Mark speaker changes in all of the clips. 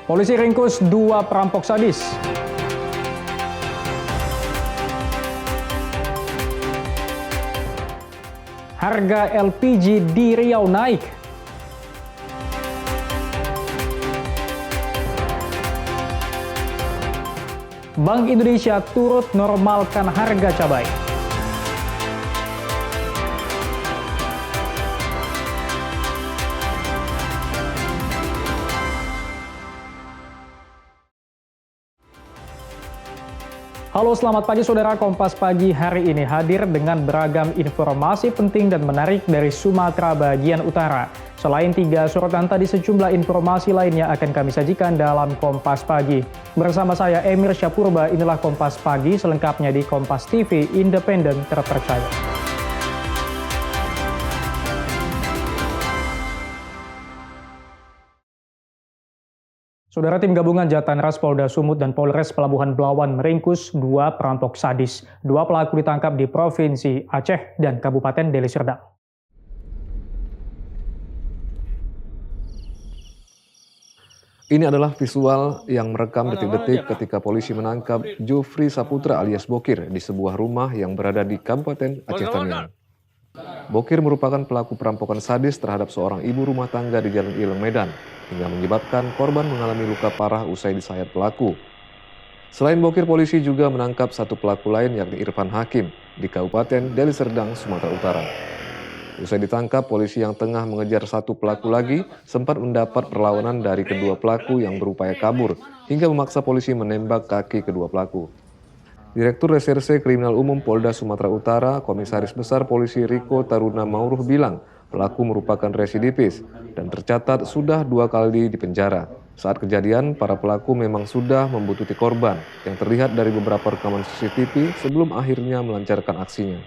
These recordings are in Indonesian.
Speaker 1: Polisi ringkus 2 perampok sadis. Harga LPG di Riau naik. Bank Indonesia turut normalkan harga cabai. Halo, selamat pagi saudara. Kompas Pagi hari ini hadir dengan beragam informasi penting dan menarik dari Sumatera bagian utara. Selain 3 sorotan tadi, sejumlah informasi lainnya akan kami sajikan dalam Kompas Pagi. Bersama saya Emir Syapurba, inilah Kompas Pagi selengkapnya di Kompas TV, independen terpercaya. Saudara, tim gabungan Jatanras Polda Sumut dan Polres Pelabuhan Belawan meringkus 2 perampok sadis. 2 pelaku ditangkap di Provinsi Aceh dan Kabupaten Deli Serdang.
Speaker 2: Ini adalah visual yang merekam detik-detik ketika polisi menangkap Jofri Saputra alias Bokir di sebuah rumah yang berada di Kabupaten Aceh Tamiang. Bokir merupakan pelaku perampokan sadis terhadap seorang ibu rumah tangga di Jalan Ileng, Medan, hingga menyebabkan korban mengalami luka parah usai disayat pelaku. Selain Bokir, polisi juga menangkap 1 pelaku lain yakni Irfan Hakim di Kabupaten Deli Serdang, Sumatera Utara. Usai ditangkap, polisi yang tengah mengejar 1 pelaku lagi sempat mendapat perlawanan dari kedua pelaku yang berupaya kabur hingga memaksa polisi menembak kaki kedua pelaku. Direktur Reserse Kriminal Umum Polda Sumatera Utara, Komisaris Besar Polisi Riko Taruna Mauruh bilang pelaku merupakan residivis dan tercatat sudah 2 kali dipenjara. Saat kejadian, para pelaku memang sudah membuntuti korban yang terlihat dari beberapa rekaman CCTV sebelum akhirnya melancarkan aksinya.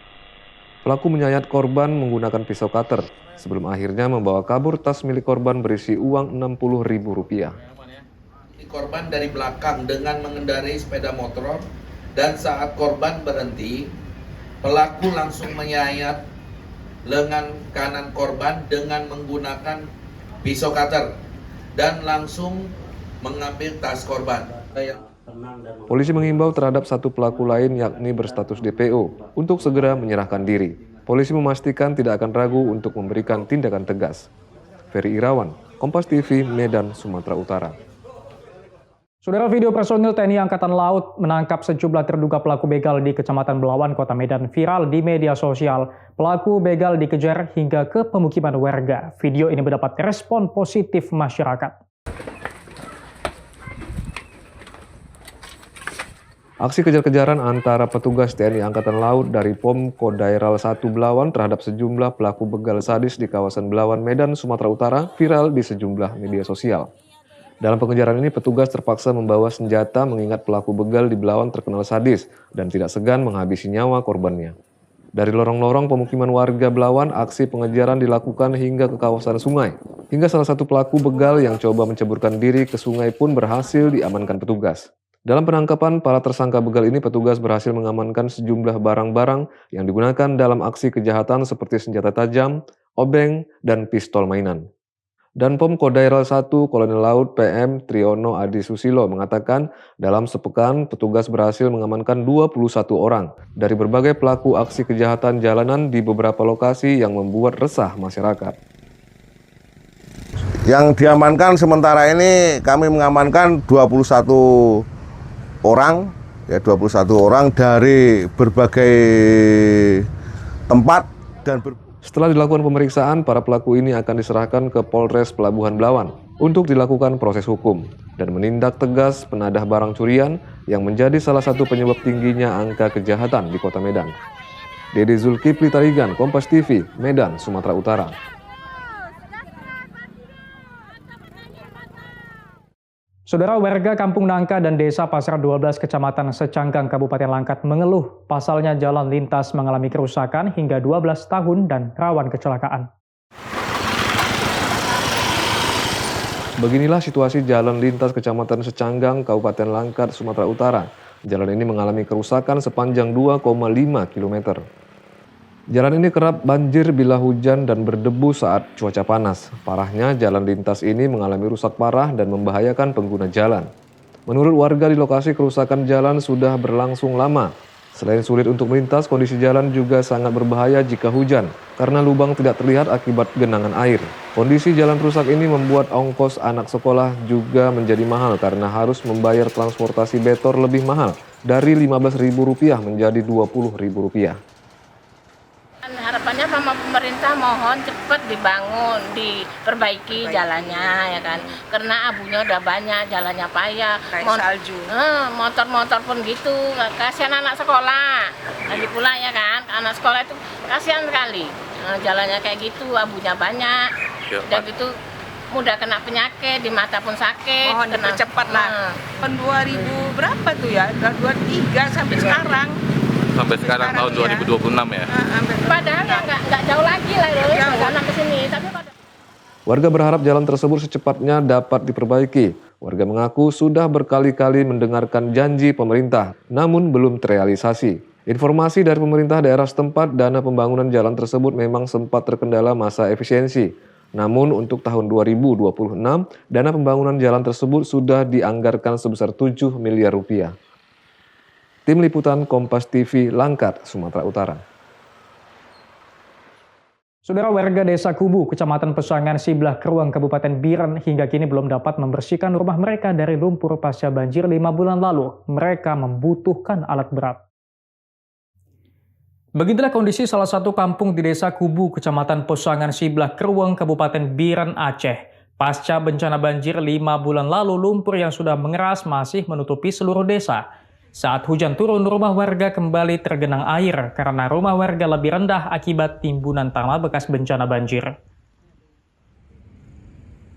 Speaker 2: Pelaku menyayat korban menggunakan pisau cutter sebelum akhirnya membawa kabur tas milik korban berisi uang Rp60.000.
Speaker 3: Korban dari belakang dengan mengendarai sepeda motor. Dan saat korban berhenti, pelaku langsung menyayat lengan kanan korban dengan menggunakan pisau cutter dan langsung mengambil tas korban.
Speaker 2: Polisi mengimbau terhadap 1 pelaku lain yakni berstatus DPO untuk segera menyerahkan diri. Polisi memastikan tidak akan ragu untuk memberikan tindakan tegas. Ferry Irawan, Kompas TV, Medan, Sumatera Utara.
Speaker 1: Saudara, video personil TNI Angkatan Laut menangkap sejumlah terduga pelaku begal di Kecamatan Belawan, Kota Medan viral di media sosial. Pelaku begal dikejar hingga ke pemukiman warga. Video ini mendapat respon positif masyarakat.
Speaker 2: Aksi kejar-kejaran antara petugas TNI Angkatan Laut dari POM Kodairal 1 Belawan terhadap sejumlah pelaku begal sadis di kawasan Belawan, Medan, Sumatera Utara viral di sejumlah media sosial. Dalam pengejaran ini, petugas terpaksa membawa senjata mengingat pelaku begal di Belawan terkenal sadis dan tidak segan menghabisi nyawa korbannya. Dari lorong-lorong pemukiman warga Belawan, aksi pengejaran dilakukan hingga ke kawasan sungai. Hingga salah satu pelaku begal yang coba menceburkan diri ke sungai pun berhasil diamankan petugas. Dalam penangkapan para tersangka begal ini, petugas berhasil mengamankan sejumlah barang-barang yang digunakan dalam aksi kejahatan seperti senjata tajam, obeng, dan pistol mainan. Dan POM Kodairal 1 Kolonel Laut PM Triyono Adi Susilo mengatakan dalam sepekan petugas berhasil mengamankan 21 orang dari berbagai pelaku aksi kejahatan jalanan di beberapa lokasi yang membuat resah masyarakat.
Speaker 4: Yang diamankan sementara ini kami mengamankan 21 orang, ya 21 orang dari berbagai tempat dan
Speaker 2: Setelah dilakukan pemeriksaan, para pelaku ini akan diserahkan ke Polres Pelabuhan Belawan untuk dilakukan proses hukum dan menindak tegas penadah barang curian yang menjadi salah satu penyebab tingginya angka kejahatan di Kota Medan. Dede Zulkifli Tarigan, Kompas TV, Medan, Sumatera Utara.
Speaker 1: Saudara, warga Kampung Nangka dan Desa Pasar 12 Kecamatan Secanggang Kabupaten Langkat mengeluh pasalnya jalan lintas mengalami kerusakan hingga 12 tahun dan rawan kecelakaan.
Speaker 2: Beginilah situasi jalan lintas Kecamatan Secanggang, Kabupaten Langkat, Sumatera Utara. Jalan ini mengalami kerusakan sepanjang 2,5 km. Jalan ini kerap banjir bila hujan dan berdebu saat cuaca panas. Parahnya, jalan lintas ini mengalami rusak parah dan membahayakan pengguna jalan. Menurut warga di lokasi, kerusakan jalan sudah berlangsung lama. Selain sulit untuk melintas, kondisi jalan juga sangat berbahaya jika hujan, karena lubang tidak terlihat akibat genangan air. Kondisi jalan rusak ini membuat ongkos anak sekolah juga menjadi mahal karena harus membayar transportasi betor lebih mahal, dari Rp15.000 menjadi Rp20.000.
Speaker 5: Harapannya sama pemerintah mohon cepat dibangun, diperbaiki jalannya ya kan. Karena abunya udah banyak, jalannya payah.
Speaker 6: Kayak salju.
Speaker 5: Motor-motor pun gitu, kasihan anak sekolah. Lagi pula ya kan, anak sekolah itu kasihan sekali. Jalannya kayak gitu, abunya banyak. Dan gitu mudah kena penyakit, di mata pun sakit.
Speaker 6: Mohon dipercepat lah. Tahun 2000 berapa tuh ya? 23 sampai sekarang.
Speaker 7: Sampai sekarang tahun 2026 ya.
Speaker 5: Padahal ya nggak jauh lagi lah loh, nggak sampai sini. Tapi
Speaker 2: Warga berharap jalan tersebut secepatnya dapat diperbaiki. Warga mengaku sudah berkali-kali mendengarkan janji pemerintah, namun belum terrealisasi. Informasi dari pemerintah daerah setempat, dana pembangunan jalan tersebut memang sempat terkendala masa efisiensi. Namun untuk tahun 2026, dana pembangunan jalan tersebut sudah dianggarkan sebesar Rp7 miliar. Tim Liputan Kompas TV, Langkat, Sumatera Utara.
Speaker 1: Saudara, warga Desa Kubu, Kecamatan Pesangan Sibelah Keruang, Kabupaten Biren hingga kini belum dapat membersihkan rumah mereka dari lumpur pasca banjir 5 bulan lalu. Mereka membutuhkan alat berat. Begitulah kondisi salah satu kampung di Desa Kubu, Kecamatan Pesangan Sibelah Keruang, Kabupaten Biren, Aceh. Pasca bencana banjir 5 bulan lalu, lumpur yang sudah mengeras masih menutupi seluruh desa. Saat hujan turun, rumah warga kembali tergenang air karena rumah warga lebih rendah akibat timbunan tanah bekas bencana banjir.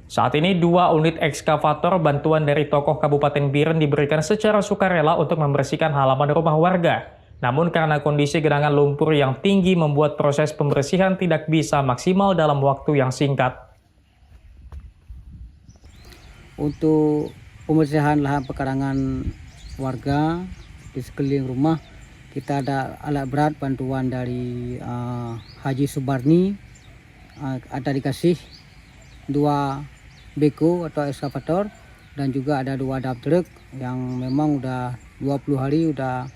Speaker 1: Saat ini 2 unit ekskavator bantuan dari tokoh Kabupaten Biren diberikan secara sukarela untuk membersihkan halaman rumah warga. Namun karena kondisi genangan lumpur yang tinggi membuat proses pembersihan tidak bisa maksimal dalam waktu yang singkat.
Speaker 8: Untuk pembersihan lahan pekarangan warga di sekeliling rumah, kita ada alat berat bantuan dari Haji Subarni, ada dikasih 2 beko atau ekskavator, dan juga ada 2 dump truck yang memang udah 20 hari udah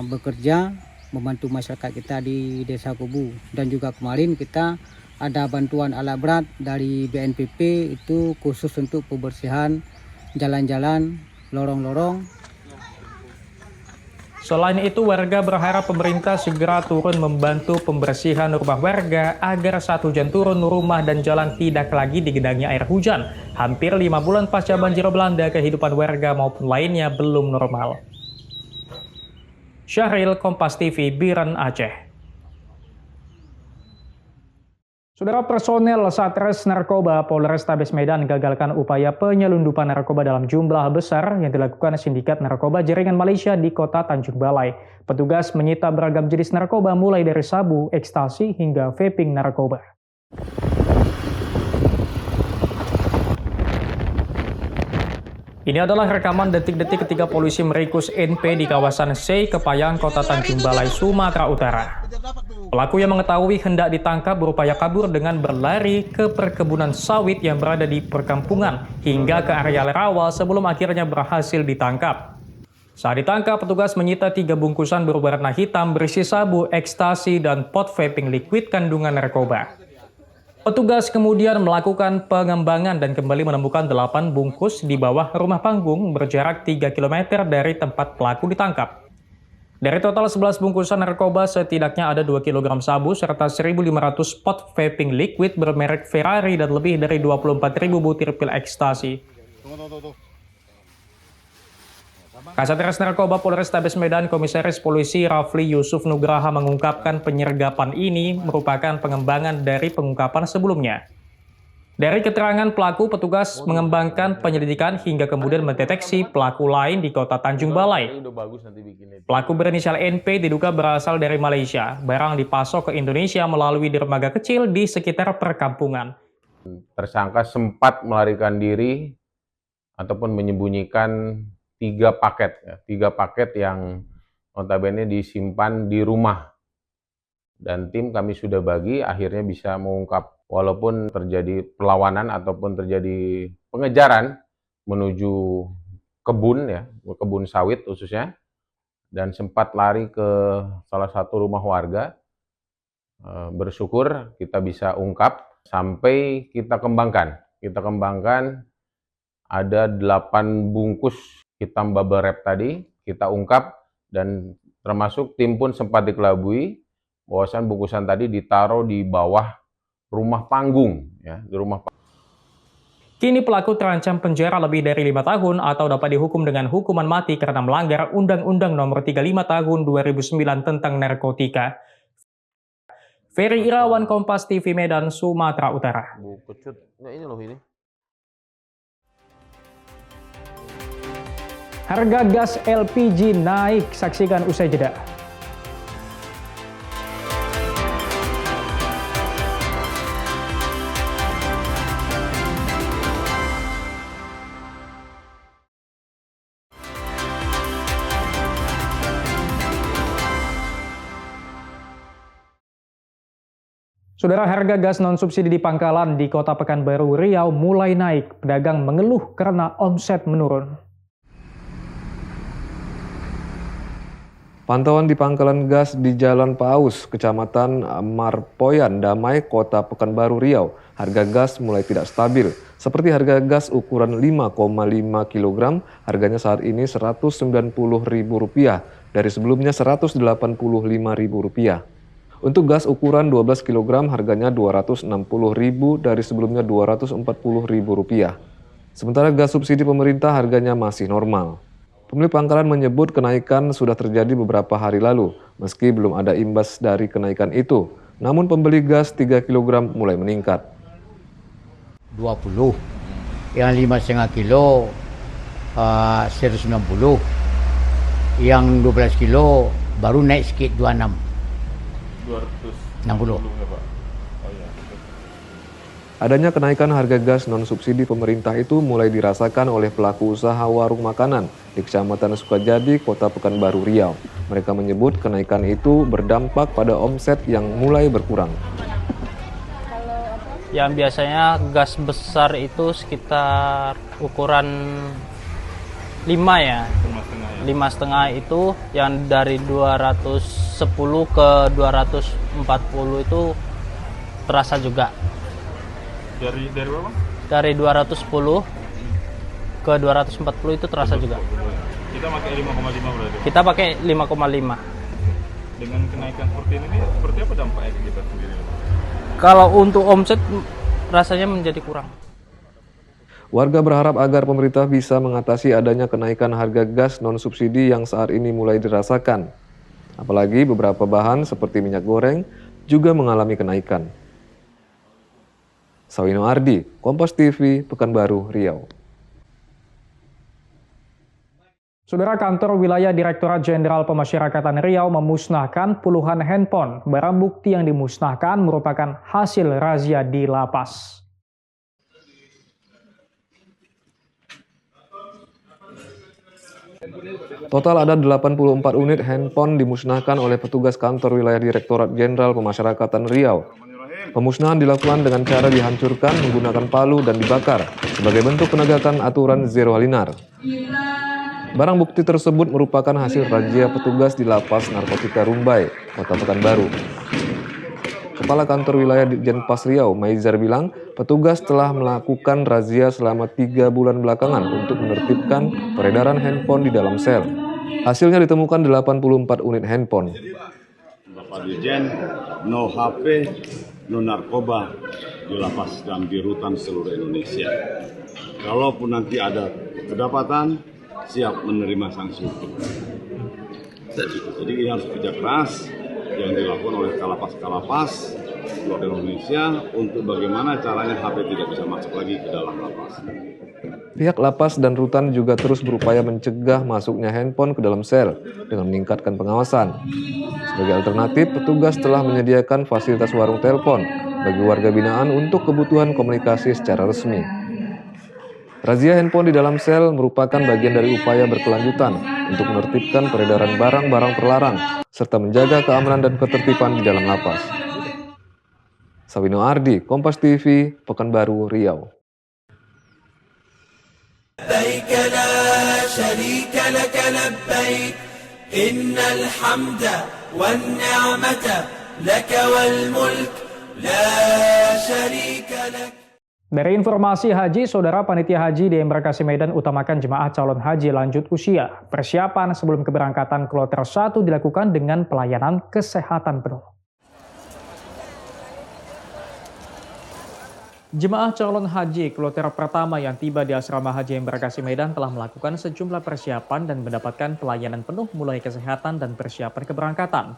Speaker 8: bekerja membantu masyarakat kita di Desa Kubu. Dan juga kemarin kita ada bantuan alat berat dari BNPB itu khusus untuk pembersihan jalan-jalan, lorong-lorong.
Speaker 1: Selain itu, warga berharap pemerintah segera turun membantu pembersihan rumah warga agar saat hujan turun, rumah dan jalan tidak lagi digenangi air hujan. Hampir 5 bulan pasca banjir melanda, kehidupan warga maupun lainnya belum normal. Syahril, Kompas TV, Biren, Aceh. Saudara, personel Satres Narkoba Polrestabes Medan gagalkan upaya penyelundupan narkoba dalam jumlah besar yang dilakukan sindikat narkoba jaringan Malaysia di kota Tanjung Balai. Petugas menyita beragam jenis narkoba mulai dari sabu, ekstasi, hingga vaping narkoba. Ini adalah rekaman detik-detik ketika polisi meringkus NP di kawasan Sei, Kepayang, kota Tanjung Balai, Sumatera Utara. Pelaku yang mengetahui hendak ditangkap berupaya kabur dengan berlari ke perkebunan sawit yang berada di perkampungan hingga ke area rawa sebelum akhirnya berhasil ditangkap. Saat ditangkap, petugas menyita 3 bungkusan berwarna hitam berisi sabu, ekstasi, dan pot vaping liquid kandungan narkoba. Petugas kemudian melakukan pengembangan dan kembali menemukan 8 bungkus di bawah rumah panggung berjarak 3 km dari tempat pelaku ditangkap. Dari total 11 bungkusan narkoba, setidaknya ada 2 kg sabu serta 1.500 pot vaping liquid bermerek Ferrari dan lebih dari 24.000 butir pil ekstasi. Kasatgas Narkoba Polrestabes Medan Komisaris Polisi Rafli Yusuf Nugraha mengungkapkan penyergapan ini merupakan pengembangan dari pengungkapan sebelumnya. Dari keterangan pelaku, petugas mengembangkan penyelidikan hingga kemudian mendeteksi pelaku lain di kota Tanjung Balai. Pelaku berinisial NP diduga berasal dari Malaysia. Barang dipasok ke Indonesia melalui dermaga kecil di sekitar perkampungan.
Speaker 9: Tersangka sempat melarikan diri ataupun menyembunyikan 3 paket, 3 paket yang notabene disimpan di rumah dan tim kami sudah bagi, akhirnya bisa mengungkap walaupun terjadi perlawanan ataupun terjadi pengejaran menuju kebun ya, kebun sawit khususnya, dan sempat lari ke salah satu rumah warga. Bersyukur kita bisa ungkap sampai kita kembangkan. Kita kembangkan ada 8 bungkus hitam bubble wrap tadi, kita ungkap dan termasuk tim pun sempat dikelabui bahwasan bungkusan tadi ditaruh di bawah rumah panggung ya, di rumah panggung.
Speaker 1: Kini pelaku terancam penjara lebih dari 5 tahun atau dapat dihukum dengan hukuman mati karena melanggar Undang-Undang Nomor 35 Tahun 2009 tentang narkotika. Ferry Irawan, Kompas TV, Medan, Sumatera Utara.
Speaker 9: Ini loh ini.
Speaker 1: Harga gas LPG naik, saksikan usai jeda. Saudara, harga gas non-subsidi di pangkalan di Kota Pekanbaru Riau mulai naik. Pedagang mengeluh karena omset menurun.
Speaker 2: Pantauan di pangkalan gas di Jalan Paus, Kecamatan Marpoyan, Damai, Kota Pekanbaru Riau, harga gas mulai tidak stabil. Seperti harga gas ukuran 5,5 kg, harganya saat ini Rp190.000 dari sebelumnya Rp185.000. Untuk gas ukuran 12 kg harganya Rp260.000 dari sebelumnya Rp240.000. Sementara gas subsidi pemerintah harganya masih normal. Pemilik pangkalan menyebut kenaikan sudah terjadi beberapa hari lalu, meski belum ada imbas dari kenaikan itu. Namun pembeli gas 3 kg mulai meningkat.
Speaker 10: 20, yang 5,5 kilo 190, yang 12 kilo baru naik sedikit 26. 260.
Speaker 2: Adanya kenaikan harga gas non-subsidi pemerintah itu mulai dirasakan oleh pelaku usaha warung makanan di Kecamatan Sukajadi, Kota Pekanbaru Riau. Mereka menyebut kenaikan itu berdampak pada omset yang mulai berkurang.
Speaker 11: Yang biasanya gas besar itu sekitar ukuran 5 ya. 5,5 itu yang dari 210 ke 240 itu terasa juga.
Speaker 7: Dari berapa?
Speaker 11: Dari 210 ke 240 itu terasa juga.
Speaker 7: Kita pakai 5,5 berarti?
Speaker 11: Kita pakai 5,5.
Speaker 7: Dengan kenaikan seperti ini, seperti apa dampaknya ke kita sendiri?
Speaker 11: Kalau untuk omset rasanya menjadi kurang.
Speaker 2: Warga berharap agar pemerintah bisa mengatasi adanya kenaikan harga gas non-subsidi yang saat ini mulai dirasakan. Apalagi beberapa bahan seperti minyak goreng juga mengalami kenaikan. Sawino Ardi, Kompas TV, Pekanbaru, Riau.
Speaker 1: Saudara, kantor wilayah Direktorat Jenderal Pemasyarakatan Riau memusnahkan puluhan handphone. Barang bukti yang dimusnahkan merupakan hasil razia di lapas.
Speaker 2: Total ada 84 unit handphone dimusnahkan oleh petugas kantor wilayah Direktorat Jenderal Pemasyarakatan Riau. Pemusnahan dilakukan dengan cara dihancurkan menggunakan palu dan dibakar sebagai bentuk penegakan aturan zero halinar. Barang bukti tersebut merupakan hasil razia petugas di Lapas Narkotika Rumbai, Kota Pekanbaru. Kepala Kantor Wilayah Jenpas Riau, Maizar bilang, petugas telah melakukan razia selama 3 bulan belakangan untuk menertibkan peredaran handphone di dalam sel. Hasilnya ditemukan 84 unit handphone.
Speaker 12: Bapak Dirjen, no HP, no narkoba di lapas dan di rutan seluruh Indonesia. Kalaupun nanti ada kedapatan, siap menerima sanksi hukum. Jadi ini harus kerja keras yang dilakukan oleh kalapas-kalapas luar Indonesia untuk bagaimana caranya HP tidak bisa masuk lagi ke dalam lapas.
Speaker 2: Pihak lapas dan rutan juga terus berupaya mencegah masuknya handphone ke dalam sel dengan meningkatkan pengawasan. Sebagai alternatif, petugas telah menyediakan fasilitas warung telepon bagi warga binaan untuk kebutuhan komunikasi secara resmi. Razia handphone di dalam sel merupakan bagian dari upaya berkelanjutan untuk menertibkan peredaran barang-barang terlarang serta menjaga keamanan dan ketertiban di dalam lapas. Sawino Ardi, Kompas TV, Pekanbaru, Riau.
Speaker 13: لبيك لا شريك لك لبيك إن الحمد والنعمة لك والملك لا شريك لك.
Speaker 1: Dari informasi haji, Saudara, Panitia Haji di Embarkasi Medan utamakan jemaah calon haji lanjut usia. Persiapan sebelum keberangkatan kloter 1 dilakukan dengan pelayanan kesehatan penuh. Jemaah calon haji kloter pertama yang tiba di Asrama Haji Embarkasi Medan telah melakukan sejumlah persiapan dan mendapatkan pelayanan penuh mulai kesehatan dan persiapan keberangkatan.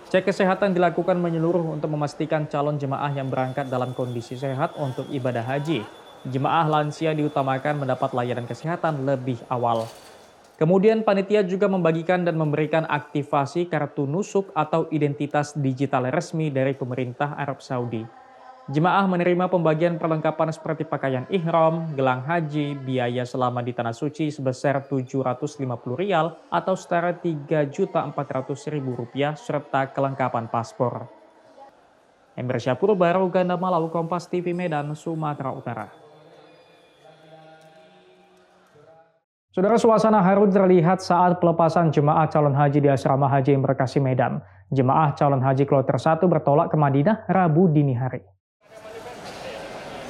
Speaker 1: Cek kesehatan dilakukan menyeluruh untuk memastikan calon jemaah yang berangkat dalam kondisi sehat untuk ibadah haji. Jemaah lansia diutamakan mendapat layanan kesehatan lebih awal. Kemudian panitia juga membagikan dan memberikan aktivasi kartu nusuk atau identitas digital resmi dari pemerintah Arab Saudi. Jemaah menerima pembagian perlengkapan seperti pakaian ihram, gelang haji, biaya selama di Tanah Suci sebesar Rp750 atau setara Rp3.400.000 serta kelengkapan paspor. Ember Syapur Baru, Ganda Malau, Kompas TV Medan, Sumatera Utara. Saudara, suasana haru terlihat saat pelepasan jemaah calon haji di Asrama Haji Embarkasi Medan. Jemaah calon haji kloter 1 bertolak ke Madinah Rabu dini hari.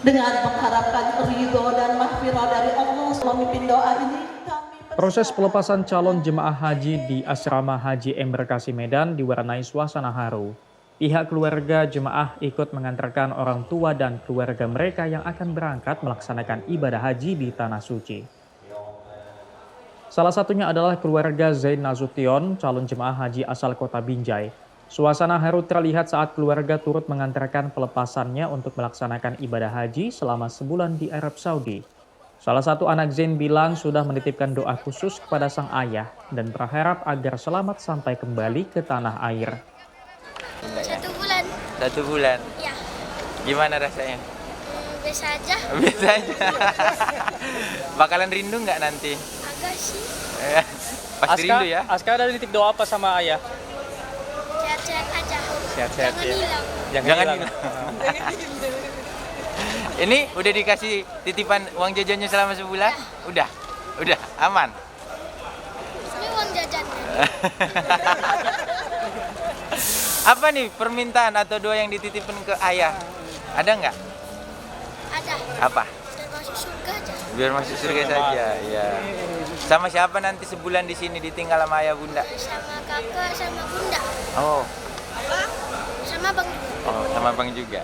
Speaker 14: Dengan mengharapkan ridho dan mahfirah dari Allah, memimpin doa ini.
Speaker 1: Proses pelepasan calon jemaah haji di Asrama Haji Embarkasi Medan diwarnai suasana haru. Pihak keluarga jemaah ikut mengantarkan orang tua dan keluarga mereka yang akan berangkat melaksanakan ibadah haji di Tanah Suci. Salah satunya adalah keluarga Zain Nasution, calon jemaah haji asal kota Binjai. Suasana haru terlihat saat keluarga turut mengantarkan pelepasannya untuk melaksanakan ibadah haji selama sebulan di Arab Saudi. Salah satu anak Zain bilang sudah menitipkan doa khusus kepada sang ayah dan berharap agar selamat sampai kembali ke tanah air.
Speaker 15: 1 bulan.
Speaker 16: 1 bulan?
Speaker 15: Ya.
Speaker 16: Gimana rasanya?
Speaker 15: Biasa aja.
Speaker 16: Biasa aja. Bakalan rindu nggak nanti?
Speaker 15: Agak sih.
Speaker 16: Pasti rindu ya?
Speaker 11: Aska ada nitip doa apa sama ayah?
Speaker 15: Sehat-sehat aja.
Speaker 16: Sehat-sehat
Speaker 15: Jangan
Speaker 16: ya.
Speaker 15: hilang.
Speaker 16: Jangan hilang. Ini udah dikasih titipan uang jajannya selama sebulan? Ya. Udah, aman.
Speaker 15: Ini uang jajannya.
Speaker 16: Apa nih permintaan atau doa yang dititipin ke ayah? Ada nggak?
Speaker 15: Ada.
Speaker 16: Apa?
Speaker 15: Biar masuk surga aja.
Speaker 16: Biar masuk surga saja, ya. Sama siapa nanti sebulan di sini ditinggal sama ayah bunda?
Speaker 15: Sama kakak, sama bunda.
Speaker 16: Oh.
Speaker 15: Sama bang juga.
Speaker 16: Oh, sama bang juga.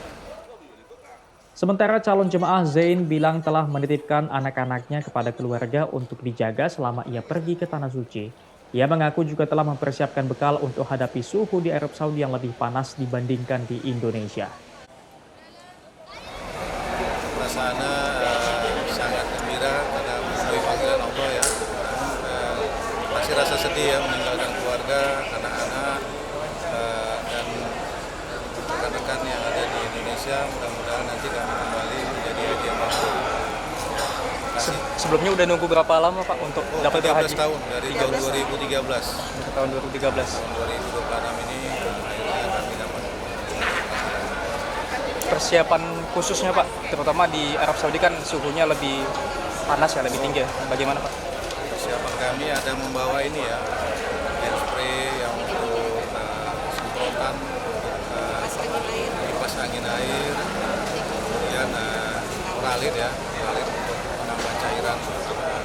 Speaker 1: Sementara calon jemaah Zain bilang telah menitipkan anak-anaknya kepada keluarga untuk dijaga selama ia pergi ke Tanah Suci. Ia mengaku juga telah mempersiapkan bekal untuk hadapi suhu di Arab Saudi yang lebih panas dibandingkan di Indonesia.
Speaker 17: Suasana sangat gembira karena memenuhi panggilan Allah ya. Masih rasa sedih ya meninggalkan keluarga, anak-anak, dan rekan-rekan yang ada di Indonesia. Mudah-mudahan nanti kami kembali menjadi haji yang mabrur.
Speaker 11: Sebelumnya udah nunggu berapa lama Pak untuk dapat haji?
Speaker 17: 13 tahun dari tahun 2013.
Speaker 11: Tahun 2013.
Speaker 17: Tahun 2026 ini akhirnya kami dapat.
Speaker 11: Persiapan khususnya Pak, terutama di Arab Saudi kan suhunya lebih panas ya, lebih tinggi. Bagaimana Pak?
Speaker 17: Persiapan kami ada membawa ini ya, air spray yang untuk semprotan, kipas angin air, kemudian oralit ya, oralit untuk penambahan cairan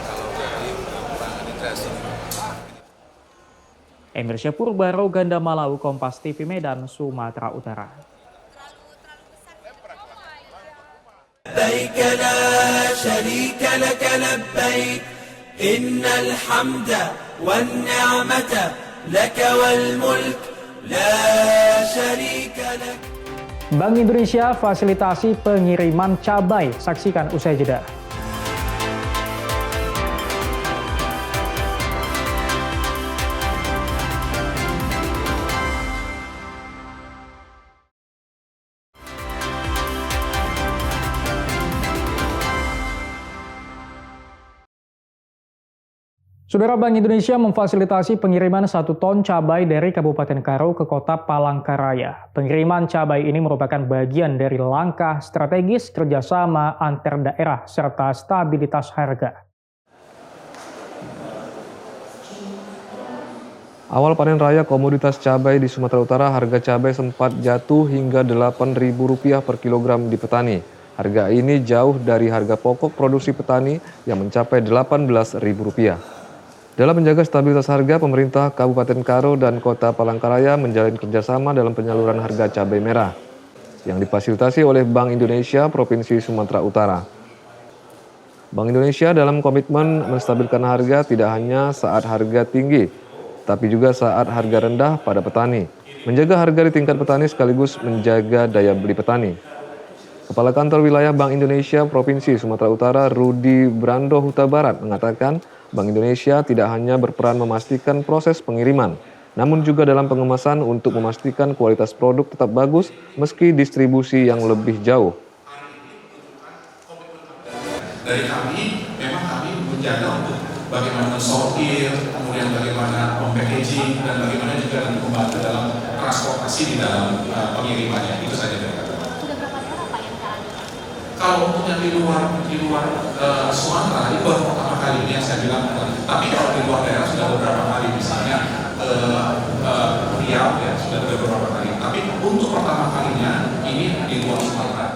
Speaker 17: kalau dari pengurangan hidrasi.
Speaker 1: Emir Syapur Baru, Ganda Malau, Kompas TV Medan, Sumatera Utara.
Speaker 13: لبيك لا شريك لك لبيك إن الحمد والنعمة لك والملك لا شريك لك.
Speaker 1: Bank Indonesia fasilitasi pengiriman cabai. Saksikan usai jeda. Saudara, Bank Indonesia memfasilitasi pengiriman 1 ton cabai dari Kabupaten Karo ke Kota Palangkaraya. Pengiriman cabai ini merupakan bagian dari langkah strategis kerjasama antar daerah serta stabilitas harga.
Speaker 2: Awal panen raya komoditas cabai di Sumatera Utara, harga cabai sempat jatuh hingga Rp8.000 per kilogram di petani. Harga ini jauh dari harga pokok produksi petani yang mencapai Rp18.000. Dalam menjaga stabilitas harga, pemerintah Kabupaten Karo dan Kota Palangkaraya menjalin kerjasama dalam penyaluran harga cabai merah yang difasilitasi oleh Bank Indonesia Provinsi Sumatera Utara. Bank Indonesia dalam komitmen menstabilkan harga tidak hanya saat harga tinggi, tapi juga saat harga rendah pada petani. Menjaga harga di tingkat petani sekaligus menjaga daya beli petani. Kepala Kantor Wilayah Bank Indonesia Provinsi Sumatera Utara, Rudi Brando Huta Barat, mengatakan Bank Indonesia tidak hanya berperan memastikan proses pengiriman, namun juga dalam pengemasan untuk memastikan kualitas produk tetap bagus meski distribusi yang lebih jauh.
Speaker 18: Dari kami, memang kami menjaga untuk bagaimana sortir, kemudian bagaimana packaging, dan bagaimana juga membantu dalam transportasi di dalam pengirimannya. Itu saja dari kami. Kalau untuk yang di luar Sumatera, itu baru pertama kali ini yang saya bilang. Tapi kalau di luar daerah sudah beberapa kali, misalnya Riau ya sudah beberapa kali. Tapi untuk pertama kalinya ini di luar Sumatera.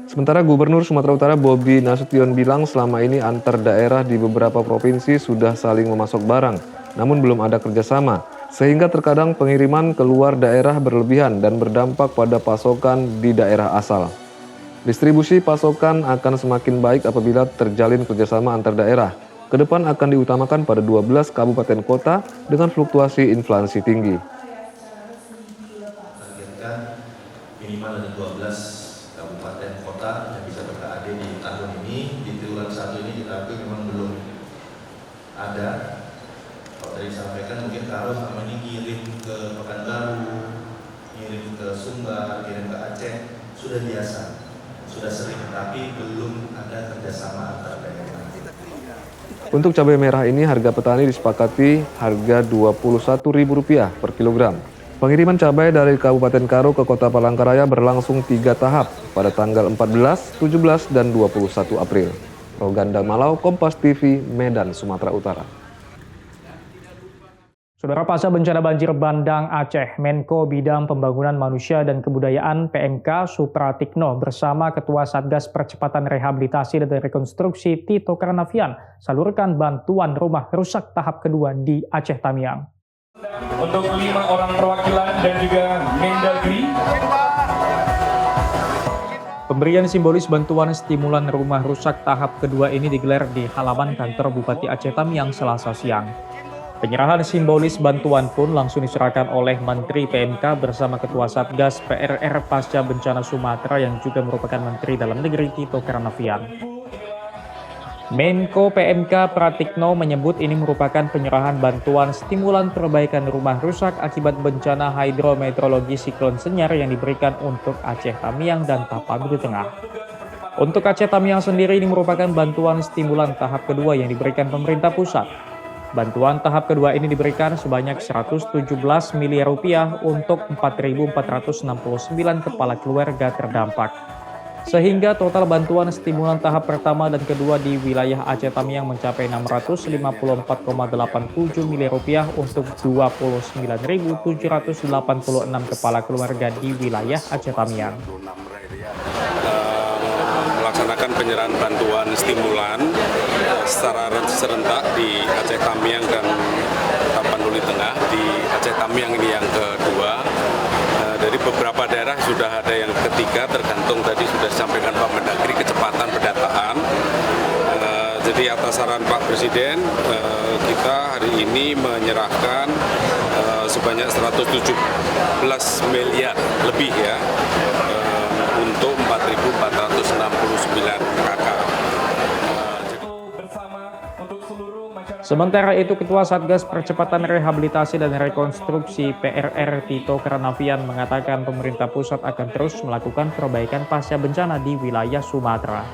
Speaker 2: Sementara Gubernur Sumatera Utara Bobi Nasution bilang selama ini antar daerah di beberapa provinsi sudah saling memasok barang, namun belum ada kerjasama. Sehingga terkadang pengiriman keluar daerah berlebihan dan berdampak pada pasokan di daerah asal. Distribusi pasokan akan semakin baik apabila terjalin kerjasama antar daerah. Kedepan akan diutamakan pada 12 kabupaten kota dengan fluktuasi inflasi tinggi.
Speaker 19: Targetkan minimal ada 12 kabupaten kota yang bisa ber-KAD di tahun ini. Di triwulan 1 ini kita akui memang belum ada. Kalau tadi disampaikan mungkin Karo selama ini ngirim ke Pekanbaru, ngirim ke Sumbar, ngirim ke Aceh, sudah biasa, sudah sering, tapi belum ada kerjasama antar daerah.
Speaker 2: Untuk cabai merah ini harga petani disepakati harga Rp21.000 per kilogram. Pengiriman cabai dari Kabupaten Karo ke Kota Palangkaraya berlangsung 3 tahap pada tanggal 14, 17, dan 21 April. Roganda Malau, Kompas TV, Medan, Sumatera Utara.
Speaker 1: Saudara, pasca bencana banjir bandang Aceh, Menko Bidang Pembangunan Manusia dan Kebudayaan PMK Supratikno bersama Ketua Satgas Percepatan Rehabilitasi dan Rekonstruksi Tito Karnavian salurkan bantuan rumah rusak tahap kedua di Aceh Tamiang.
Speaker 7: Untuk 5 orang perwakilan dan juga Mendagri.
Speaker 1: Pemberian simbolis bantuan stimulan rumah rusak tahap kedua ini digelar di halaman kantor Bupati Aceh Tamiang Selasa siang. Penyerahan simbolis bantuan pun langsung diserahkan oleh Menteri PMK bersama Ketua Satgas PRR Pasca Bencana Sumatera yang juga merupakan Menteri Dalam Negeri Tito Karnavian. Menko PMK Pratikno menyebut ini merupakan penyerahan bantuan stimulan perbaikan rumah rusak akibat bencana hidrometeorologi siklon Senyar yang diberikan untuk Aceh Tamiang dan Tapanuli Tengah. Untuk Aceh Tamiang sendiri ini merupakan bantuan stimulan tahap kedua yang diberikan pemerintah pusat. Bantuan tahap kedua ini diberikan sebanyak Rp117 miliar untuk 4.469 kepala keluarga terdampak. Sehingga total bantuan stimulan tahap pertama dan kedua di wilayah Aceh Tamiang mencapai Rp654,87 miliar untuk 29.786 kepala keluarga di wilayah Aceh Tamiang.
Speaker 20: Melaksanakan penyerahan bantuan stimulan secara serentak di Aceh Tamiang dan Tapanuli Tengah. Di Aceh Tamiang ini yang kedua. Dari beberapa daerah sudah ada yang ketiga, tergantung tadi sudah disampaikan Pak Mendagri kecepatan pendataan. Jadi atas saran Pak Presiden, kita hari ini menyerahkan sebanyak 117 miliar lebih ya untuk 4.469 KK.
Speaker 1: Sementara itu, Ketua Satgas Percepatan Rehabilitasi dan Rekonstruksi PRR Tito Karnavian mengatakan pemerintah pusat akan terus melakukan perbaikan pasca bencana di wilayah Sumatera.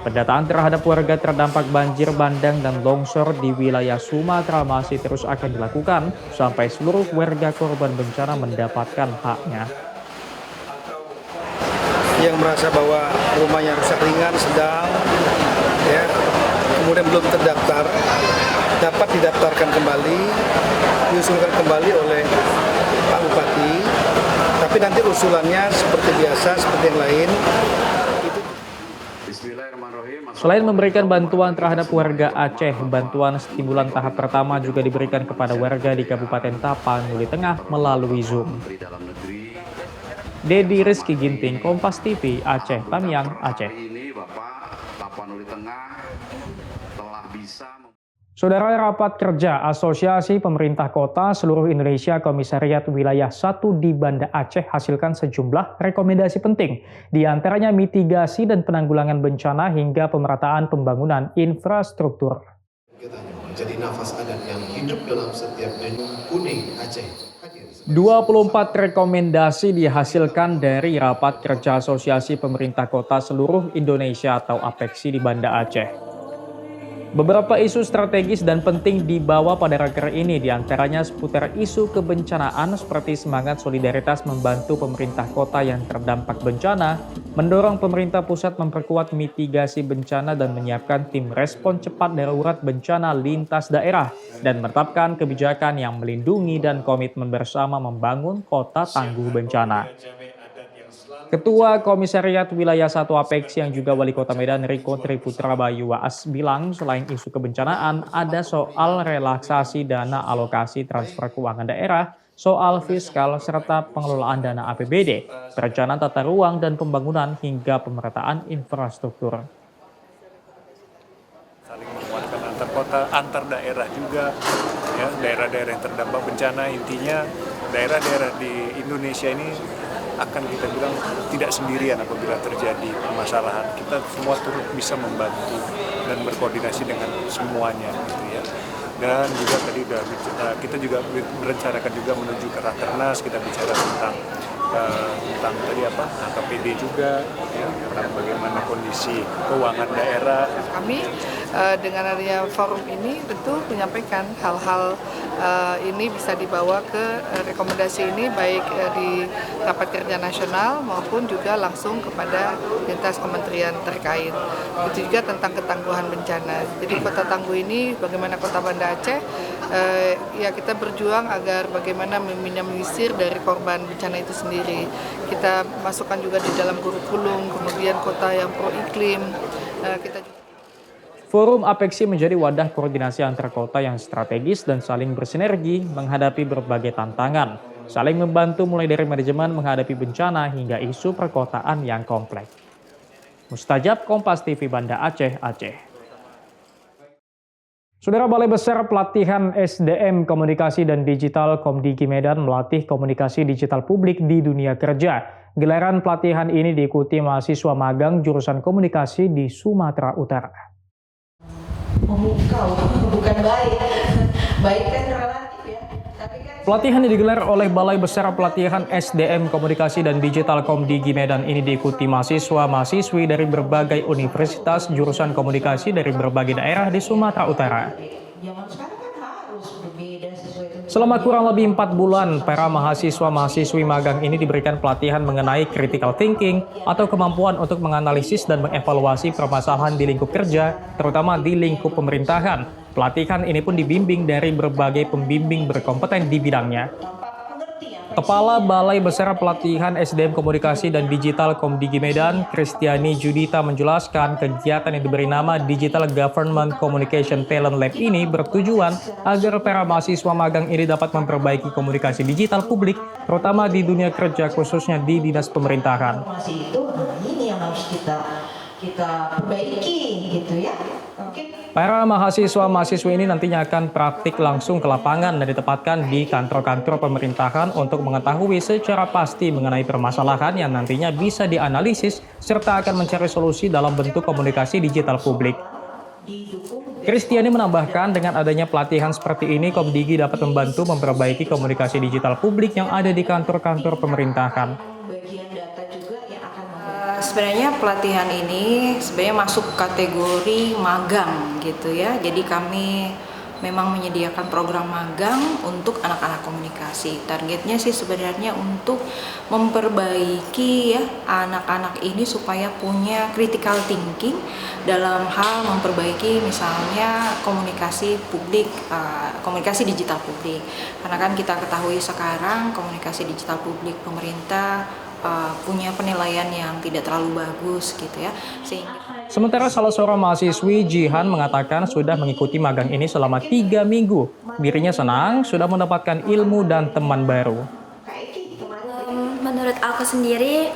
Speaker 1: Pendataan terhadap warga terdampak banjir bandang dan longsor di wilayah Sumatera masih terus akan dilakukan sampai seluruh warga korban bencana mendapatkan haknya.
Speaker 21: Yang merasa bahwa rumahnya rusak ringan, sedang, ya, kemudian belum terdaftar, dapat didaftarkan kembali, diusulkan kembali oleh Pak Bupati. Tapi nanti usulannya seperti biasa, seperti yang lain.
Speaker 1: Selain memberikan bantuan terhadap warga Aceh, bantuan stimulan tahap pertama juga diberikan kepada warga di Kabupaten Tapanuli Tengah melalui Zoom. Dedi Rizky Ginting, Kompas TV, Aceh, Tamiang, Aceh. Saudara, rapat kerja Asosiasi Pemerintah Kota seluruh Indonesia Komisariat Wilayah 1 di Banda Aceh hasilkan sejumlah rekomendasi penting, di antaranya mitigasi dan penanggulangan bencana hingga pemerataan pembangunan infrastruktur.
Speaker 22: Jadi nafas adat yang hidup dalam setiap denyut kuning Aceh.
Speaker 1: 24 rekomendasi dihasilkan dari rapat kerja Asosiasi Pemerintah Kota seluruh Indonesia atau APEKSI di Banda Aceh. Beberapa isu strategis dan penting dibawa pada raker ini, diantaranya seputar isu kebencanaan seperti semangat solidaritas membantu pemerintah kota yang terdampak bencana, mendorong pemerintah pusat memperkuat mitigasi bencana dan menyiapkan tim respon cepat darurat bencana lintas daerah, dan menetapkan kebijakan yang melindungi dan komitmen bersama membangun kota tangguh bencana. Ketua Komisariat Wilayah 1 APEKSI yang juga Wali Kota Medan Riko Triputra Bayu Waas bilang selain isu kebencanaan, ada soal relaksasi dana alokasi transfer keuangan daerah, soal fiskal, serta pengelolaan dana APBD, perencanaan tata ruang dan pembangunan hingga pemerataan infrastruktur.
Speaker 23: Saling menguatkan antar kota, antar daerah juga, ya, daerah-daerah yang terdampak bencana. Intinya daerah-daerah di Indonesia ini akan kita bilang tidak sendirian apabila terjadi permasalahan. Kita semua turut bisa membantu dan berkoordinasi dengan semuanya, gitu ya. Dan juga tadi kita juga merencanakan juga menuju ke Rakernas, kita bicara tentang tadi apa, KPD juga, ya, tentang bagaimana kondisi keuangan daerah.
Speaker 6: Kami dengan adanya forum ini tentu menyampaikan hal-hal ini bisa dibawa ke rekomendasi ini baik di rapat kerja nasional maupun juga langsung kepada lintas kementerian terkait. Itu juga tentang ketangguhan bencana. Jadi kota tangguh ini bagaimana kota Banda Aceh ya kita berjuang agar bagaimana meminimalisir dari korban bencana itu sendiri. Kita masukkan juga di dalam kurikulum, kemudian kota yang pro iklim.
Speaker 1: Forum APEKSI menjadi wadah koordinasi antar kota yang strategis dan saling bersinergi menghadapi berbagai tantangan, saling membantu mulai dari manajemen menghadapi bencana hingga isu perkotaan yang kompleks. Mustajab, Kompas TV, Banda Aceh, Aceh. Saudara, Balai Besar Pelatihan SDM Komunikasi dan Digital Komdigi Medan melatih komunikasi digital publik di dunia kerja. Gelaran pelatihan ini diikuti mahasiswa magang jurusan komunikasi di Sumatera Utara.
Speaker 14: Memukau, bukan baik. Baik kan relatif ya.
Speaker 1: Pelatihan yang digelar oleh Balai Besar Pelatihan SDM Komunikasi dan Digital Komdigi Medan ini diikuti mahasiswa-mahasiswi dari berbagai universitas jurusan komunikasi dari berbagai daerah di Sumatera Utara. Selama kurang lebih 4 bulan, para mahasiswa-mahasiswi magang ini diberikan pelatihan mengenai critical thinking atau kemampuan untuk menganalisis dan mengevaluasi permasalahan di lingkup kerja, terutama di lingkup pemerintahan. Pelatihan ini pun dibimbing dari berbagai pembimbing berkompeten di bidangnya. Kepala Balai Besar Pelatihan SDM Komunikasi dan Digital Komdigi Medan, Kristiani Judita menjelaskan kegiatan yang diberi nama Digital Government Communication Talent Lab ini bertujuan agar para mahasiswa magang ini dapat memperbaiki komunikasi digital publik, terutama di dunia kerja khususnya di dinas pemerintahan.
Speaker 14: Ini yang harus kita perbaiki gitu ya.
Speaker 1: Para mahasiswa-mahasiswa ini nantinya akan praktik langsung ke lapangan dan ditempatkan di kantor-kantor pemerintahan untuk mengetahui secara pasti mengenai permasalahan yang nantinya bisa dianalisis serta akan mencari solusi dalam bentuk komunikasi digital publik. Kristiani menambahkan dengan adanya pelatihan seperti ini, Komdigi dapat membantu memperbaiki komunikasi digital publik yang ada di kantor-kantor pemerintahan.
Speaker 3: Sebenarnya pelatihan ini sebenarnya masuk kategori magang gitu ya. Jadi kami memang menyediakan program magang untuk anak-anak komunikasi. Targetnya sih sebenarnya untuk memperbaiki ya anak-anak ini supaya punya critical thinking dalam hal memperbaiki misalnya komunikasi publik, komunikasi digital publik. Karena kan kita ketahui sekarang komunikasi digital publik pemerintah punya penilaian yang tidak terlalu bagus gitu ya.
Speaker 1: Sementara salah seorang mahasiswi Jihan mengatakan sudah mengikuti magang ini selama 3 minggu. Dirinya senang sudah mendapatkan ilmu dan teman baru.
Speaker 4: Menurut aku sendiri,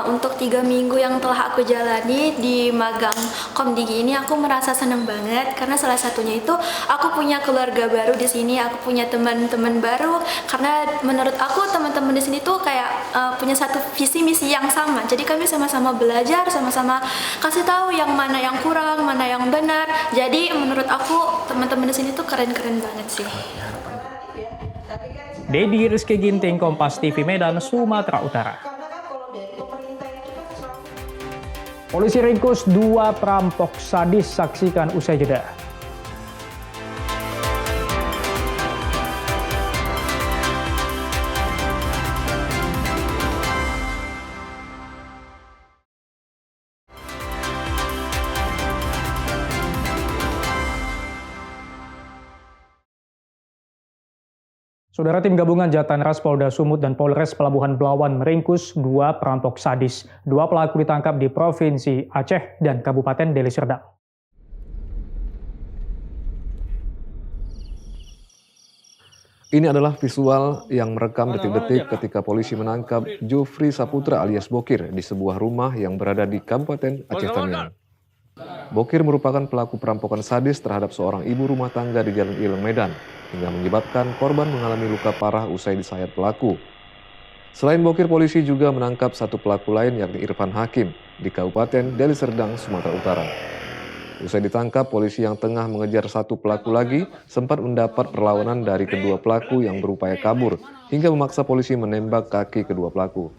Speaker 4: untuk 3 minggu yang telah aku jalani di magang Komdigi ini, aku merasa senang banget karena salah satunya itu aku punya keluarga baru di sini, aku punya teman-teman baru. Karena menurut aku teman-teman di sini tuh kayak punya satu visi misi yang sama. Jadi kami sama-sama belajar, sama-sama kasih tahu yang mana yang kurang, mana yang benar. Jadi menurut aku teman-teman di sini tuh keren-keren banget sih.
Speaker 1: Dedi Rizky Ginting, Kompas TV Medan, Sumatera Utara. Polisi ringkus 2 perampok sadis, saksikan usai jeda. Saudara, tim gabungan Jatanras Polda Sumut dan Polres Pelabuhan Belawan meringkus 2 perampok sadis. 2 pelaku ditangkap di Provinsi Aceh dan Kabupaten Deli Serdang.
Speaker 2: Ini adalah visual yang merekam detik-detik ketika polisi menangkap Jufri Saputra alias Bokir di sebuah rumah yang berada di Kabupaten Aceh Tamiang. Bokir merupakan pelaku perampokan sadis terhadap seorang ibu rumah tangga di Jalan Ileng, Medan, hingga menyebabkan korban mengalami luka parah usai disayat pelaku. Selain Bokir, polisi juga menangkap 1 pelaku lain yakni Irfan Hakim di Kabupaten Deli Serdang, Sumatera Utara. Usai ditangkap, polisi yang tengah mengejar 1 pelaku lagi sempat mendapat perlawanan dari kedua pelaku yang berupaya kabur hingga memaksa polisi menembak kaki kedua pelaku.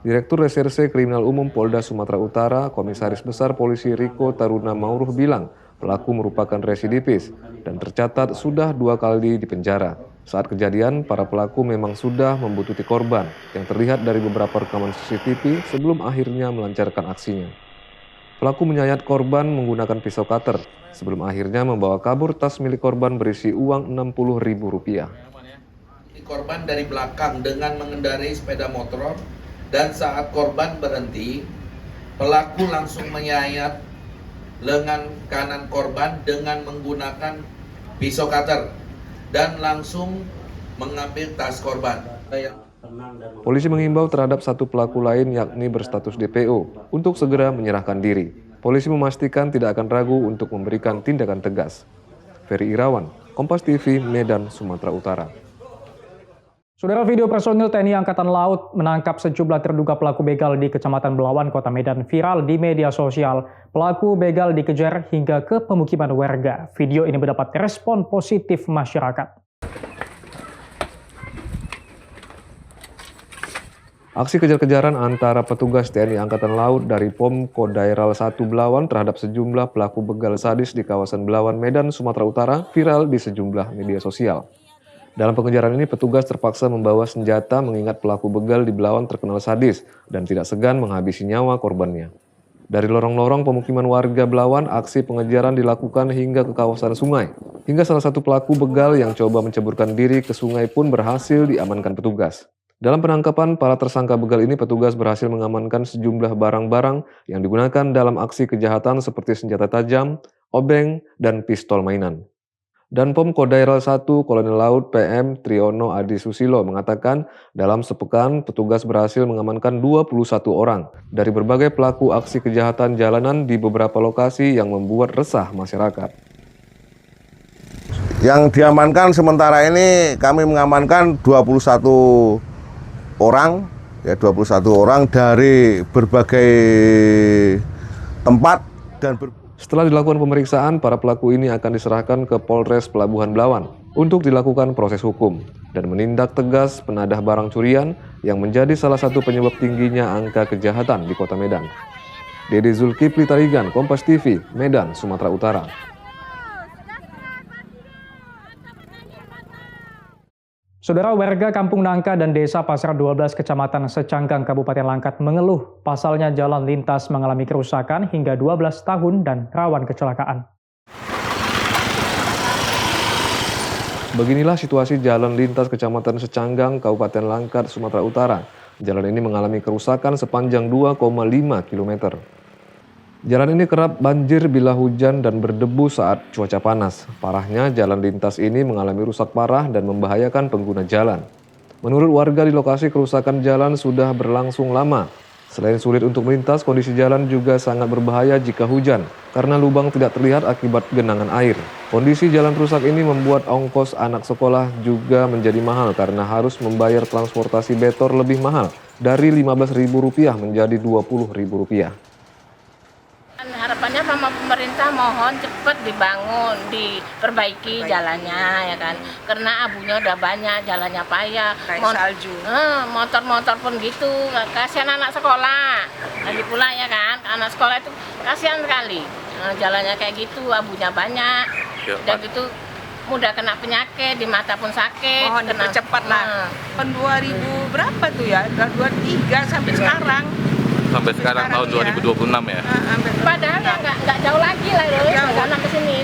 Speaker 2: Direktur Reserse Kriminal Umum Polda Sumatera Utara, Komisaris Besar Polisi Riko Taruna Mauruh bilang pelaku merupakan residivis dan tercatat sudah 2 kali dipenjara. Saat kejadian, para pelaku memang sudah membuntuti korban yang terlihat dari beberapa rekaman CCTV sebelum akhirnya melancarkan aksinya. Pelaku menyayat korban menggunakan pisau cutter sebelum akhirnya membawa kabur tas milik korban berisi uang Rp60.000.
Speaker 5: Korban dari belakang dengan mengendarai sepeda motor. Dan saat korban berhenti, pelaku langsung menyayat lengan kanan korban dengan menggunakan pisau cutter dan langsung mengambil tas korban.
Speaker 2: Polisi mengimbau terhadap 1 pelaku lain yakni berstatus DPO untuk segera menyerahkan diri. Polisi memastikan tidak akan ragu untuk memberikan tindakan tegas. Ferry Irawan, Kompas TV, Medan, Sumatera Utara.
Speaker 1: Saudara, video personil TNI Angkatan Laut menangkap sejumlah terduga pelaku begal di Kecamatan Belawan, Kota Medan viral di media sosial. Pelaku begal dikejar hingga ke pemukiman warga. Video ini mendapat respon positif masyarakat.
Speaker 2: Aksi kejar-kejaran antara petugas TNI Angkatan Laut dari POM Kodairal 1 Belawan terhadap sejumlah pelaku begal sadis di kawasan Belawan, Medan, Sumatera Utara viral di sejumlah media sosial. Dalam pengejaran ini, petugas terpaksa membawa senjata mengingat pelaku begal di Belawan terkenal sadis dan tidak segan menghabisi nyawa korbannya. Dari lorong-lorong pemukiman warga Belawan, aksi pengejaran dilakukan hingga ke kawasan sungai. Hingga salah satu pelaku begal yang coba menceburkan diri ke sungai pun berhasil diamankan petugas. Dalam penangkapan para tersangka begal ini, petugas berhasil mengamankan sejumlah barang-barang yang digunakan dalam aksi kejahatan seperti senjata tajam, obeng, dan pistol mainan. Dan POM Kodairal 1 Kolonel Laut PM Triyono Adi Susilo mengatakan dalam sepekan petugas berhasil mengamankan 21 orang dari berbagai pelaku aksi kejahatan jalanan di beberapa lokasi yang membuat resah masyarakat.
Speaker 24: Yang diamankan sementara ini kami mengamankan 21 orang, ya 21 orang dari berbagai tempat dan
Speaker 2: Setelah dilakukan pemeriksaan, para pelaku ini akan diserahkan ke Polres Pelabuhan Belawan untuk dilakukan proses hukum dan menindak tegas penadah barang curian yang menjadi salah satu penyebab tingginya angka kejahatan di Kota Medan. Dede Zulkifli Tarigan, Kompas TV, Medan, Sumatera Utara.
Speaker 1: Saudara, warga Kampung Nangka dan Desa Pasar 12 Kecamatan Secanggang Kabupaten Langkat mengeluh pasalnya jalan lintas mengalami kerusakan hingga 12 tahun dan rawan kecelakaan.
Speaker 2: Beginilah situasi jalan lintas Kecamatan Secanggang, Kabupaten Langkat, Sumatera Utara. Jalan ini mengalami kerusakan sepanjang 2,5 km. Jalan ini kerap banjir bila hujan dan berdebu saat cuaca panas. Parahnya, jalan lintas ini mengalami rusak parah dan membahayakan pengguna jalan. Menurut warga di lokasi, kerusakan jalan sudah berlangsung lama. Selain sulit untuk melintas, kondisi jalan juga sangat berbahaya jika hujan, karena lubang tidak terlihat akibat genangan air. Kondisi jalan rusak ini membuat ongkos anak sekolah juga menjadi mahal karena harus membayar transportasi betor lebih mahal, dari Rp15.000 menjadi Rp20.000.
Speaker 8: Harapannya sama pemerintah mohon cepat dibangun, diperbaiki jalannya ya kan. Karena abunya udah banyak, jalannya payah. Salju. Motor-motor pun gitu, kasihan anak sekolah. Lagi pula ya kan, anak sekolah itu kasihan sekali. Jalannya kayak gitu, abunya banyak. Dan gitu mudah kena penyakit, di mata pun sakit.
Speaker 9: Mohon dipercepat lah. Kan 2000 berapa tuh ya? 23 sampai sekarang.
Speaker 10: Sampai sekarang tahun 2026 ya?
Speaker 8: Padahal ya nggak jauh lagi lah jalan ke sini.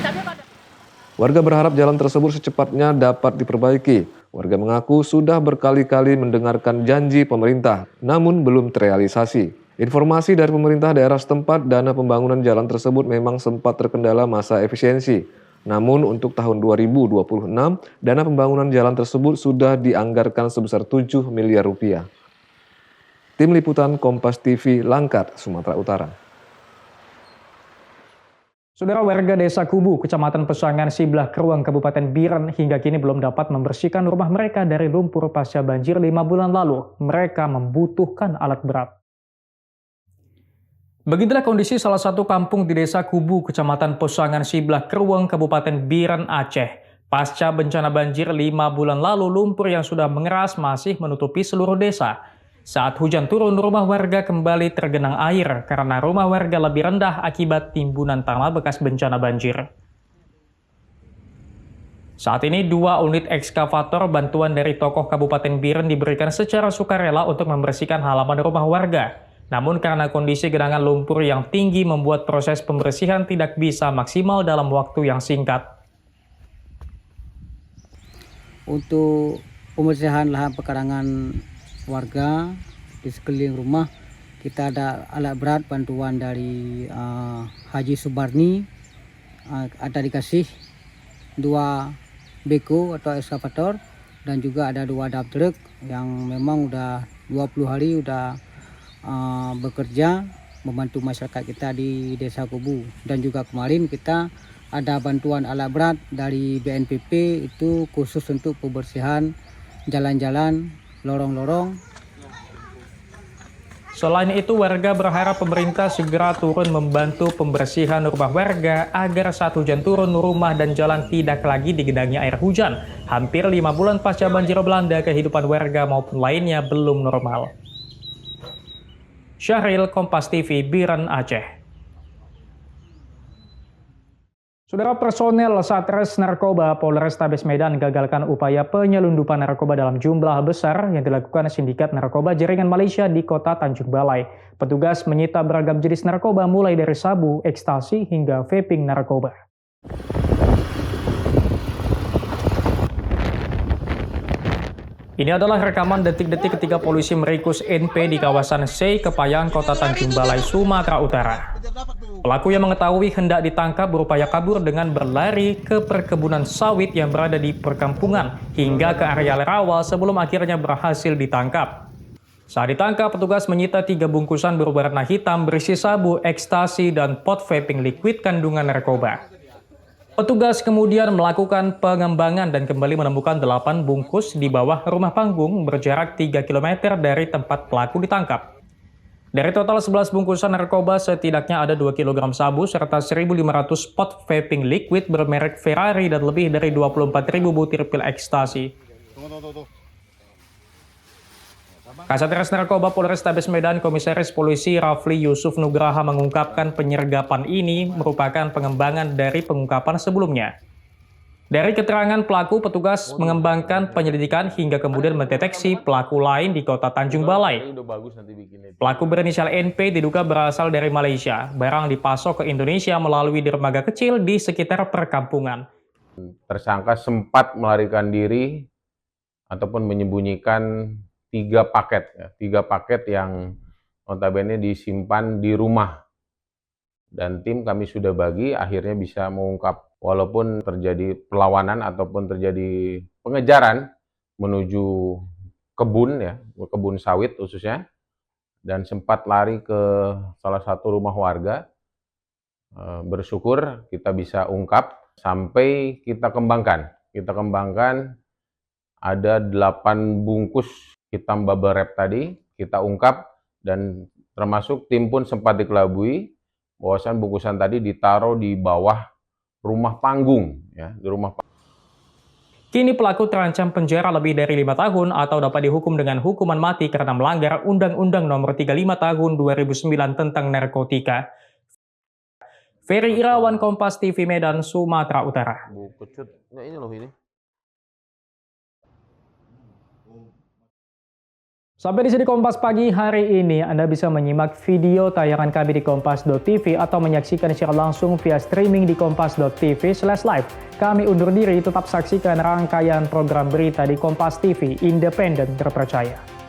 Speaker 2: Warga berharap jalan tersebut secepatnya dapat diperbaiki. Warga mengaku sudah berkali-kali mendengarkan janji pemerintah, namun belum terrealisasi. Informasi dari pemerintah daerah setempat, dana pembangunan jalan tersebut memang sempat terkendala masa efisiensi. Namun untuk tahun 2026, dana pembangunan jalan tersebut sudah dianggarkan sebesar Rp7 miliar. Tim Liputan Kompas TV, Langkat, Sumatera Utara.
Speaker 1: Saudara, warga Desa Kubu, Kecamatan Pesangan Sibelah Keruang, Kabupaten Biren hingga kini belum dapat membersihkan rumah mereka dari lumpur pasca banjir 5 bulan lalu. Mereka membutuhkan alat berat. Begitulah kondisi salah satu kampung di Desa Kubu, Kecamatan Pesangan Sibelah Keruang, Kabupaten Biren, Aceh. Pasca bencana banjir 5 bulan lalu, lumpur yang sudah mengeras masih menutupi seluruh desa. Saat hujan turun, rumah warga kembali tergenang air karena rumah warga lebih rendah akibat timbunan tanah bekas bencana banjir. Saat ini 2 unit ekskavator bantuan dari tokoh Kabupaten Biren diberikan secara sukarela untuk membersihkan halaman rumah warga. Namun karena kondisi genangan lumpur yang tinggi membuat proses pembersihan tidak bisa maksimal dalam waktu yang singkat.
Speaker 12: Untuk pembersihan lahan pekarangan warga di sekeliling rumah, kita ada alat berat bantuan dari Haji Subarni, ada dikasih 2 beko atau ekskavator, dan juga ada 2 dump truck yang memang udah 20 hari udah bekerja membantu masyarakat kita di Desa Kubu. Dan juga kemarin kita ada bantuan alat berat dari BNPB itu khusus untuk pembersihan jalan-jalan, lorong-lorong.
Speaker 1: Selain itu, warga berharap pemerintah segera turun membantu pembersihan rumah warga agar saat hujan turun, rumah dan jalan tidak lagi digenangi air hujan. Hampir 5 bulan pasca banjir melanda, kehidupan warga maupun lainnya belum normal. Syahril, Kompas TV, Biren, Aceh. Saudara, personel Satres Narkoba Polrestabes Medan gagalkan upaya penyelundupan narkoba dalam jumlah besar yang dilakukan sindikat narkoba jaringan Malaysia di kota Tanjung Balai. Petugas menyita beragam jenis narkoba mulai dari sabu, ekstasi, hingga vaping narkoba. Ini adalah rekaman detik-detik ketika polisi meringkus NP di kawasan C, Kepayang, kota Tanjung Balai, Sumatera Utara. Pelaku yang mengetahui hendak ditangkap berupaya kabur dengan berlari ke perkebunan sawit yang berada di perkampungan hingga ke area rawa sebelum akhirnya berhasil ditangkap. Saat ditangkap, petugas menyita 3 bungkusan berwarna hitam berisi sabu, ekstasi, dan pot vaping liquid kandungan narkoba. Petugas kemudian melakukan pengembangan dan kembali menemukan 8 bungkus di bawah rumah panggung berjarak 3 km dari tempat pelaku ditangkap. Dari total 11 bungkusan narkoba, setidaknya ada 2 kg sabu serta 1.500 pot vaping liquid bermerek Ferrari dan lebih dari 24.000 butir pil ekstasi. Kasatgas Narkoba Polrestabes Medan Komisaris Polisi Rafli Yusuf Nugraha mengungkapkan penyergapan ini merupakan pengembangan dari pengungkapan sebelumnya. Dari keterangan pelaku, petugas mengembangkan penyelidikan hingga kemudian mendeteksi pelaku lain di kota Tanjung Balai. Pelaku berinisial NP diduga berasal dari Malaysia. Barang dipasok ke Indonesia melalui dermaga kecil di sekitar perkampungan.
Speaker 11: Tersangka sempat melarikan diri ataupun menyembunyikan 3 paket yang notabene disimpan di rumah. Dan tim kami sudah bagi, akhirnya bisa mengungkap walaupun terjadi perlawanan ataupun terjadi pengejaran menuju kebun kebun sawit khususnya, dan sempat lari ke salah satu rumah warga. Bersyukur kita bisa ungkap sampai kita kembangkan. Ada 8 bungkus hitam bubble wrap tadi kita ungkap, dan termasuk tim pun sempat dikelabui bahwasan bungkusan tadi ditaruh di bawah rumah panggung, di rumah.
Speaker 1: Kini pelaku terancam penjara lebih dari 5 tahun atau dapat dihukum dengan hukuman mati karena melanggar Undang-Undang Nomor 35 Tahun 2009 tentang narkotika. Ferry Irawan, Kompas TV Medan, Sumatera Utara.
Speaker 24: Ini loh ini.
Speaker 1: Sampai di sini Kompas Pagi hari ini. Anda bisa menyimak video tayangan kami di kompas.tv atau menyaksikan secara langsung via streaming di kompas.tv/live. Kami undur diri, tetap saksikan rangkaian program berita di Kompas TV, independen terpercaya.